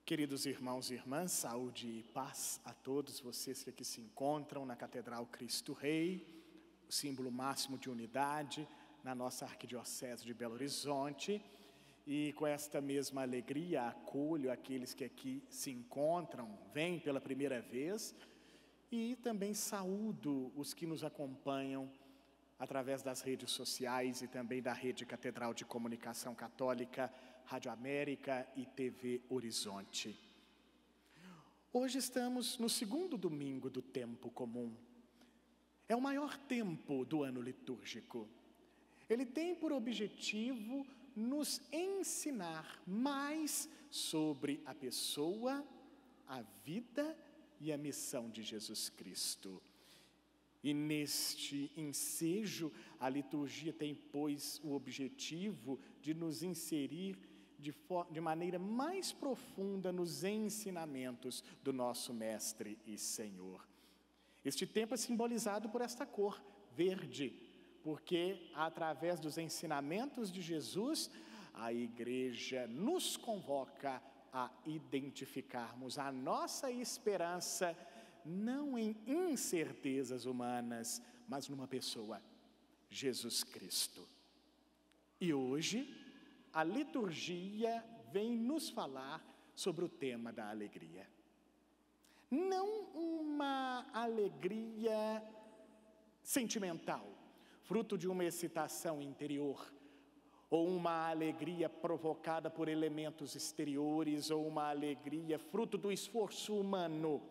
Queridos irmãos e irmãs, saúde e paz a todos vocês que aqui se encontram na Catedral Cristo Rei, o símbolo máximo de unidade na nossa Arquidiocese de Belo Horizonte. E com esta mesma alegria acolho aqueles que aqui se encontram, vêm pela primeira vez, e também saúdo os que nos acompanham através das redes sociais e também da Rede Catedral de Comunicação Católica, Rádio América e TV Horizonte. Hoje estamos no segundo domingo do tempo comum. É o maior tempo do ano litúrgico. Ele tem por objetivo nos ensinar mais sobre a pessoa, a vida e a missão de Jesus Cristo. E neste ensejo, a liturgia tem, pois, o objetivo de nos inserir de maneira mais profunda nos ensinamentos do nosso Mestre e Senhor. Este tempo é simbolizado por esta cor, verde, porque através dos ensinamentos de Jesus, a Igreja nos convoca a identificarmos a nossa esperança não em incertezas humanas, mas numa pessoa, Jesus Cristo. E hoje, a liturgia vem nos falar sobre o tema da alegria. Não uma alegria sentimental, fruto de uma excitação interior, ou uma alegria provocada por elementos exteriores, ou uma alegria fruto do esforço humano.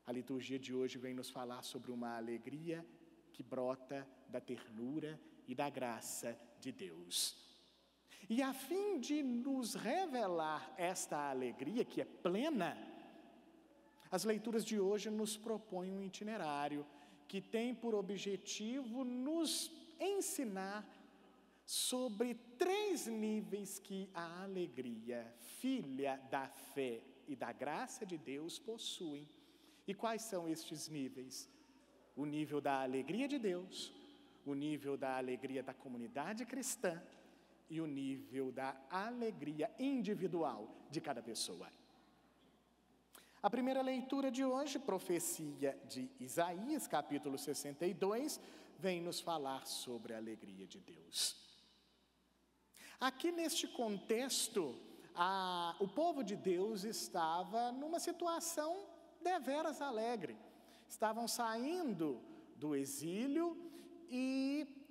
A liturgia de hoje vem nos falar sobre uma alegria que brota da ternura e da graça de Deus. E a fim de nos revelar esta alegria que é plena, as leituras de hoje nos propõem um itinerário que tem por objetivo nos ensinar sobre 3 níveis que a alegria, filha da fé e da graça de Deus, possuem. E quais são estes níveis? O nível da alegria de Deus, o nível da alegria da comunidade cristã e o nível da alegria individual de cada pessoa. A primeira leitura de hoje, profecia de Isaías, capítulo 62, vem nos falar sobre a alegria de Deus. Aqui neste contexto, o povo de Deus estava numa situação deveras alegre. Estavam saindo do exílio e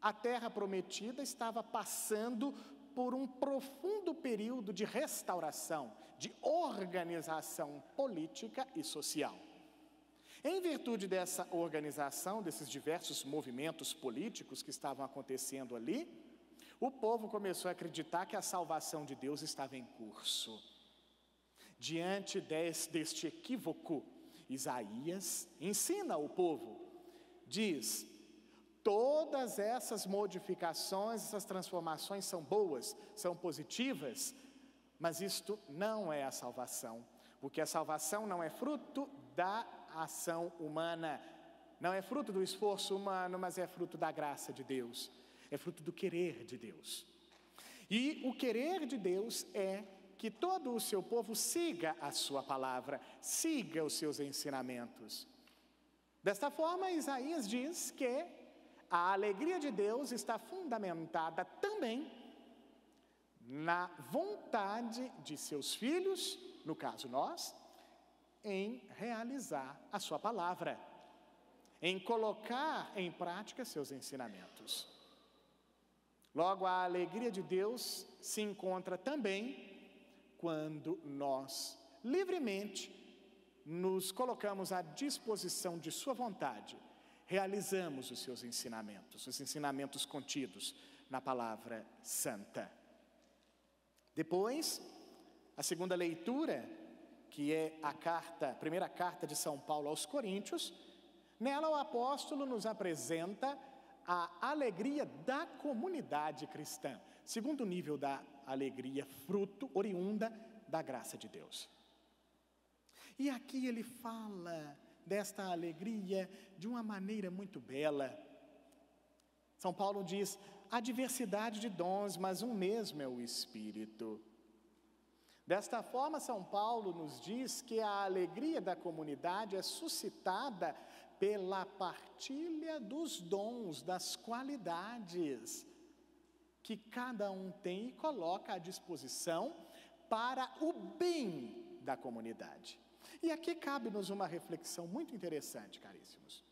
a terra prometida estava passando por um profundo período de restauração, de organização política e social. Em virtude dessa organização, desses diversos movimentos políticos que estavam acontecendo ali, o povo começou a acreditar que a salvação de Deus estava em curso. Diante deste equívoco, Isaías ensina ao povo, diz: todas essas modificações, essas transformações são boas, são positivas, mas isto não é a salvação, porque a salvação não é fruto da ação humana, não é fruto do esforço humano, mas é fruto da graça de Deus, é fruto do querer de Deus. E o querer de Deus é que todo o seu povo siga a sua palavra, siga os seus ensinamentos. Desta forma, Isaías diz que a alegria de Deus está fundamentada também na vontade de seus filhos, no caso nós, em realizar a sua palavra, em colocar em prática seus ensinamentos. Logo, a alegria de Deus se encontra também quando nós livremente nos colocamos à disposição de sua vontade, realizamos os seus ensinamentos, os ensinamentos contidos na palavra santa. Depois, a segunda leitura, que é a primeira carta de São Paulo aos Coríntios, nela o apóstolo nos apresenta a alegria da comunidade cristã, segundo nível da alegria, fruto, oriunda da graça de Deus. E aqui ele fala desta alegria de uma maneira muito bela. São Paulo diz: há diversidade de dons, mas um mesmo é o Espírito. Desta forma, São Paulo nos diz que a alegria da comunidade é suscitada pela partilha dos dons, das qualidades que cada um tem e coloca à disposição para o bem da comunidade. E aqui cabe-nos uma reflexão muito interessante, caríssimos.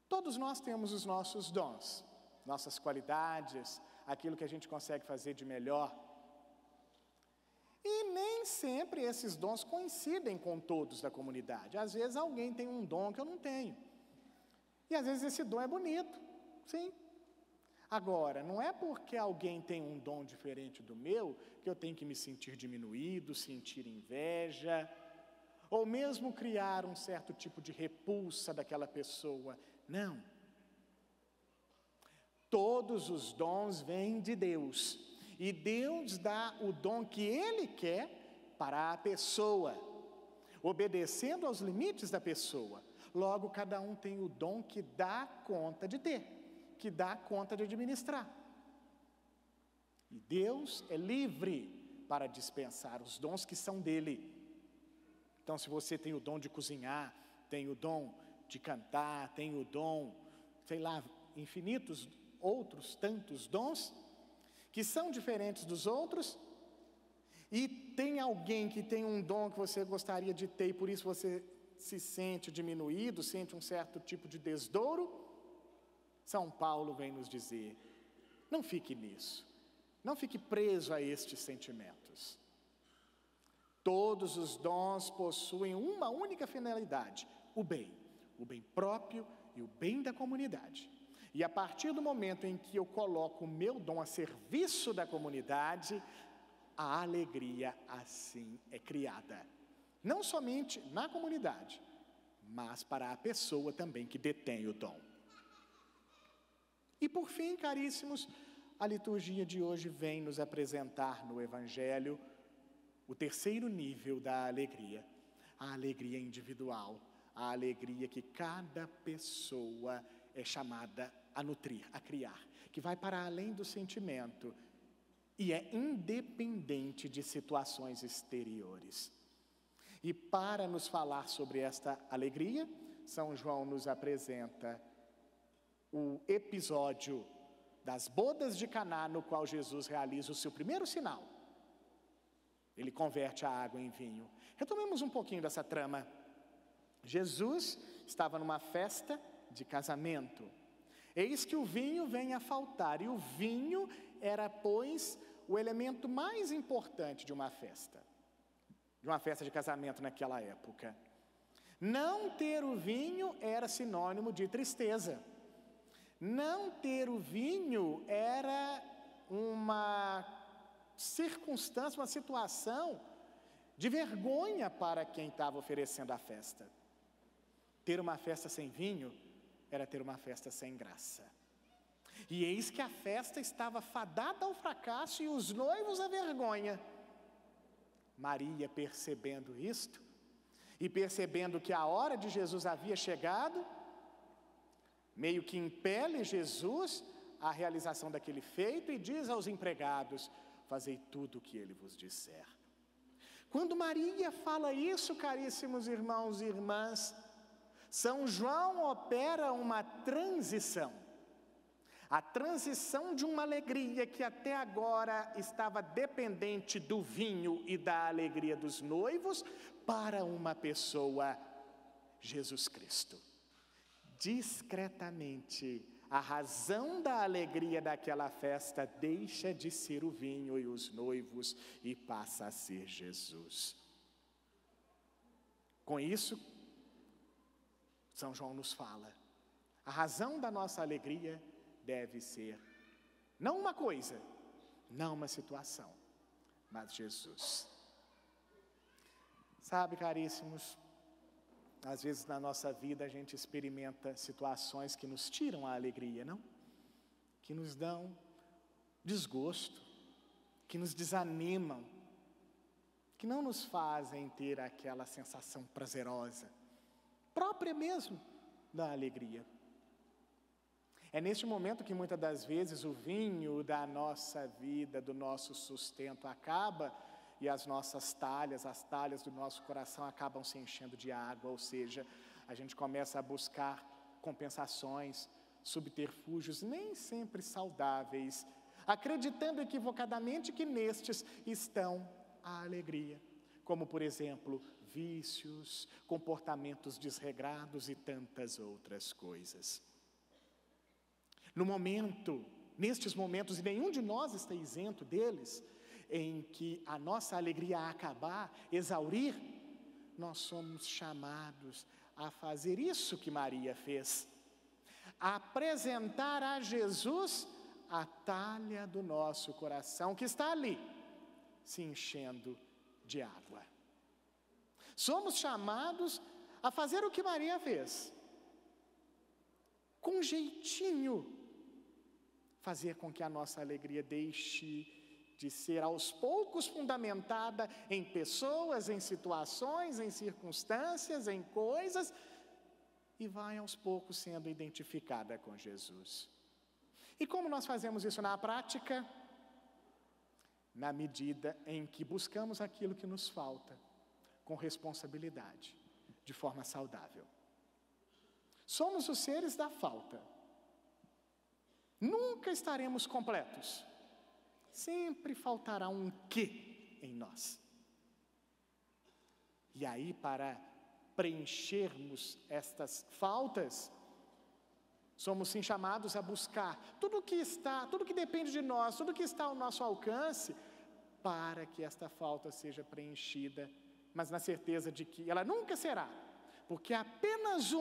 Todos nós temos os nossos dons, nossas qualidades, aquilo que a gente consegue fazer de melhor. E nem sempre esses dons coincidem com todos da comunidade. Às vezes alguém tem um dom que eu não tenho. E às vezes esse dom é bonito, sim. Agora, não é porque alguém tem um dom diferente do meu que eu tenho que me sentir diminuído, sentir inveja, ou mesmo criar um certo tipo de repulsa daquela pessoa. Não. Todos os dons vêm de Deus. E Deus dá o dom que Ele quer para a pessoa, obedecendo aos limites da pessoa. Logo, cada um tem o dom que dá conta de ter, que dá conta de administrar. E Deus é livre para dispensar os dons que são dele. Então, se você tem o dom de cozinhar, tem o dom de cantar, tem o dom, sei lá, infinitos outros tantos dons, que são diferentes dos outros, e tem alguém que tem um dom que você gostaria de ter, e por isso você se sente diminuído, sente um certo tipo de desdouro, São Paulo vem nos dizer, não fique nisso, não fique preso a estes sentimentos. Todos os dons possuem uma única finalidade, o bem próprio e o bem da comunidade. E a partir do momento em que eu coloco o meu dom a serviço da comunidade, a alegria assim é criada. Não somente na comunidade, mas para a pessoa também que detém o dom. E por fim, caríssimos, a liturgia de hoje vem nos apresentar no Evangelho o terceiro nível da alegria, a alegria individual, a alegria que cada pessoa é chamada a nutrir, a criar, que vai para além do sentimento e é independente de situações exteriores. E para nos falar sobre esta alegria, São João nos apresenta o episódio das bodas de Caná, no qual Jesus realiza o seu primeiro sinal. Ele converte a água em vinho. Retomemos um pouquinho dessa trama. Jesus estava numa festa de casamento. Eis que o vinho vem a faltar, e o vinho era, pois, o elemento mais importante de uma festa de casamento naquela época. Não ter o vinho era sinônimo de tristeza. Não ter o vinho era uma circunstância, uma situação de vergonha para quem estava oferecendo a festa. Ter uma festa sem vinho era ter uma festa sem graça. E eis que a festa estava fadada ao fracasso e os noivos à vergonha. Maria, percebendo isto, e percebendo que a hora de Jesus havia chegado, meio que impele Jesus à realização daquele feito e diz aos empregados, fazei tudo o que ele vos disser. Quando Maria fala isso, caríssimos irmãos e irmãs, São João opera uma transição. A transição de uma alegria que até agora estava dependente do vinho e da alegria dos noivos, para uma pessoa, Jesus Cristo. Discretamente, a razão da alegria daquela festa deixa de ser o vinho e os noivos e passa a ser Jesus. Com isso, São João nos fala, a razão da nossa alegria deve ser não uma coisa, não uma situação, mas Jesus. Sabe, caríssimos, às vezes na nossa vida a gente experimenta situações que nos tiram a alegria, não? Que nos dão desgosto, que nos desanimam, que não nos fazem ter aquela sensação prazerosa, própria mesmo da alegria. É neste momento que muitas das vezes o vinho da nossa vida, do nosso sustento acaba e as nossas talhas, as talhas do nosso coração acabam se enchendo de água, ou seja, a gente começa a buscar compensações, subterfúgios nem sempre saudáveis, acreditando equivocadamente que nestes estão a alegria, como por exemplo, vícios, comportamentos desregrados e tantas outras coisas. Nestes momentos, e nenhum de nós está isento deles, em que a nossa alegria acabar, exaurir, nós somos chamados a fazer isso que Maria fez, a apresentar a Jesus a talha do nosso coração, que está ali, se enchendo de água. Somos chamados a fazer o que Maria fez, com jeitinho, fazer com que a nossa alegria deixe de ser aos poucos fundamentada em pessoas, em situações, em circunstâncias, em coisas, e vai aos poucos sendo identificada com Jesus. E como nós fazemos isso na prática? Na medida em que buscamos aquilo que nos falta, com responsabilidade, de forma saudável. Somos os seres da falta. Nunca estaremos completos. Sempre faltará um quê em nós. E aí, para preenchermos estas faltas, somos sim chamados a buscar tudo que depende de nós, tudo que está ao nosso alcance, para que esta falta seja preenchida, mas na certeza de que ela nunca será, porque apenas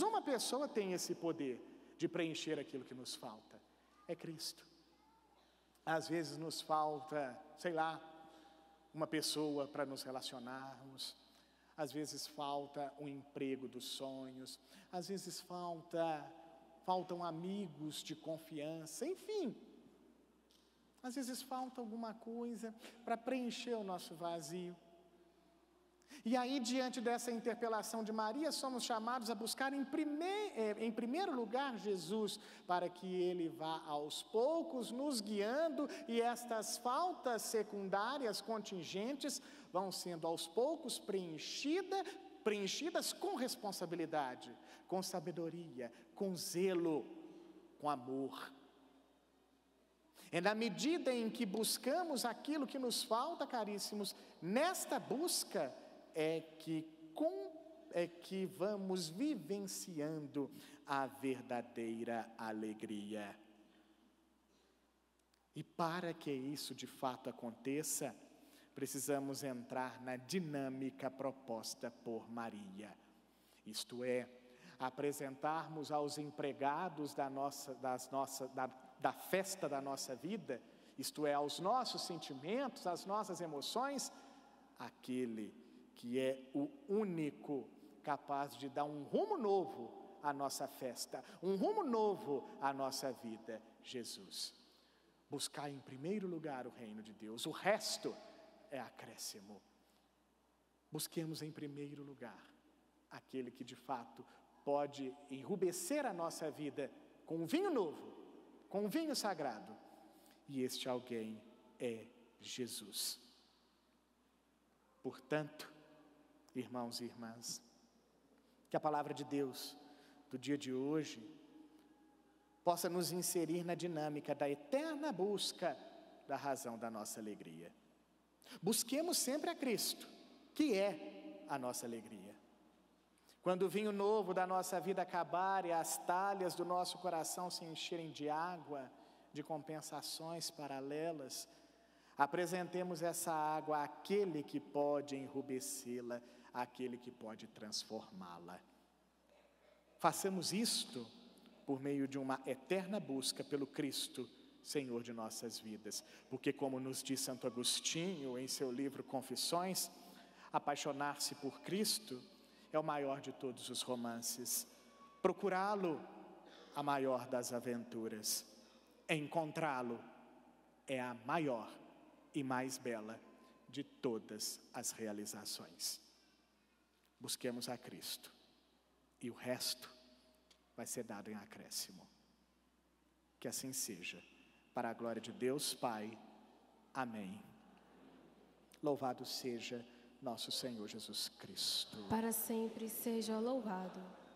uma pessoa tem esse poder de preencher aquilo que nos falta, é Cristo. Às vezes nos falta, uma pessoa para nos relacionarmos, às vezes falta um emprego dos sonhos, às vezes faltam amigos de confiança, enfim, às vezes falta alguma coisa para preencher o nosso vazio. E aí, diante dessa interpelação de Maria, somos chamados a buscar em primeiro lugar Jesus, para que Ele vá aos poucos nos guiando, e estas faltas secundárias, contingentes, vão sendo aos poucos preenchidas com responsabilidade, com sabedoria, com zelo, com amor. É na medida em que buscamos aquilo que nos falta, caríssimos, nesta busca é que vamos vivenciando a verdadeira alegria. E para que isso de fato aconteça, precisamos entrar na dinâmica proposta por Maria. Isto é, apresentarmos aos empregados da festa da nossa vida, isto é, aos nossos sentimentos, às nossas emoções, aquele que é o único capaz de dar um rumo novo à nossa festa, um rumo novo à nossa vida, Jesus. Buscar em primeiro lugar o reino de Deus, o resto é acréscimo. Busquemos em primeiro lugar aquele que de fato pode enrubescer a nossa vida com um vinho novo, com um vinho sagrado, e este alguém é Jesus. Portanto, irmãos e irmãs, que a palavra de Deus do dia de hoje possa nos inserir na dinâmica da eterna busca da razão da nossa alegria. Busquemos sempre a Cristo, que é a nossa alegria. Quando o vinho novo da nossa vida acabar e as talhas do nosso coração se encherem de água, de compensações paralelas, apresentemos essa água àquele que pode enrubescê-la, àquele que pode transformá-la. Façamos isto por meio de uma eterna busca pelo Cristo, Senhor de nossas vidas. Porque, como nos diz Santo Agostinho em seu livro Confissões, apaixonar-se por Cristo é o maior de todos os romances. Procurá-lo, a maior das aventuras. Encontrá-lo é a maior e mais bela de todas as realizações. Busquemos a Cristo, e o resto vai ser dado em acréscimo. Que assim seja, para a glória de Deus Pai. Amém Louvado seja nosso Senhor Jesus Cristo. Para sempre seja louvado.